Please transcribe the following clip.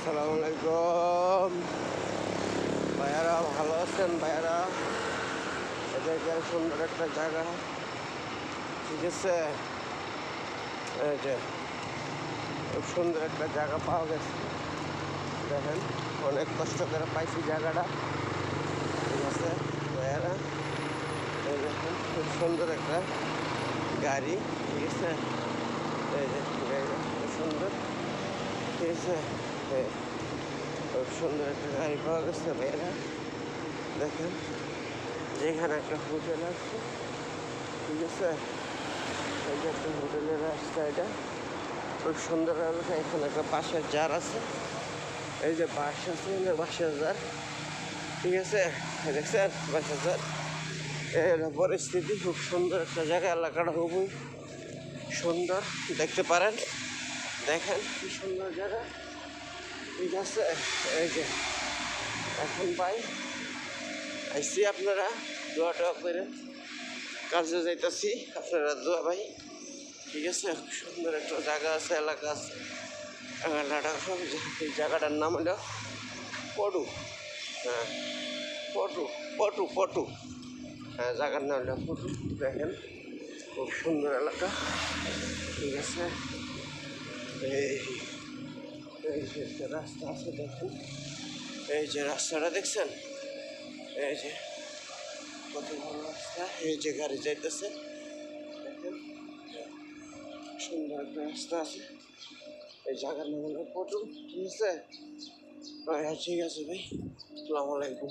আসসালামু আলাইকুম ভাইয়ারা, ভালো আছেন ভাইয়ারা? এদেরকে সুন্দর একটা জায়গা, ঠিক আছে। এই যে খুব সুন্দর একটা জায়গা পাওয়া গেছে, দেখেন অনেক কষ্ট করে পাইছি জায়গাটা, ঠিক আছে ভাইয়ারা। এই দেখেন খুব সুন্দর একটা গাড়ি, ঠিক আছে। এই যে গাড়িটা খুব সুন্দর, ঠিক আছে। খুব সুন্দর একটা গাড়ি পাওয়া গেছে ভাইয়ারা। দেখেন যেখানে একটা হোটেল আছে, ঠিক আছে। এই যে একটা হোটেলের রাস্তা, এটা খুব সুন্দর এলাকা। এখানে একটা বাঁশের জার আছে, এই যে বাঁশ আছে, বাঁশের জার, ঠিক আছে। দেখছেন বাঁশের জার, এর পরিস্থিতি খুব সুন্দর একটা জায়গা। এলাকাটা খুবই সুন্দর, দেখতে পারেন। দেখেন কি সুন্দর জায়গা, ঠিক আছে। এই যে এখন ভাই আইসি, আপনারা দোয়া টোয়া করে কাজে যাইতেছি, আপনারা দোয়া ভাই, ঠিক আছে। সুন্দর একটা জায়গা আছে, এলাকা আছে। এই জায়গাটার নাম হলো পটু, হ্যাঁ পটু পটু পটু, হ্যাঁ জায়গার নাম হলো পটু। দেখেন খুব সুন্দর এলাকা, ঠিক আছে। এই এই যে একটা রাস্তা আছে, দেখেন এই যে রাস্তাটা দেখছেন, এই যে কত বড় রাস্তা, এই যে গাড়ি যাইতেছে, দেখেন সুন্দর একটা রাস্তা আছে। এই জায়গার নাম হলো পটু, ঠিক আছে। ঠিক আছে ভাই, আসসালামু আলাইকুম।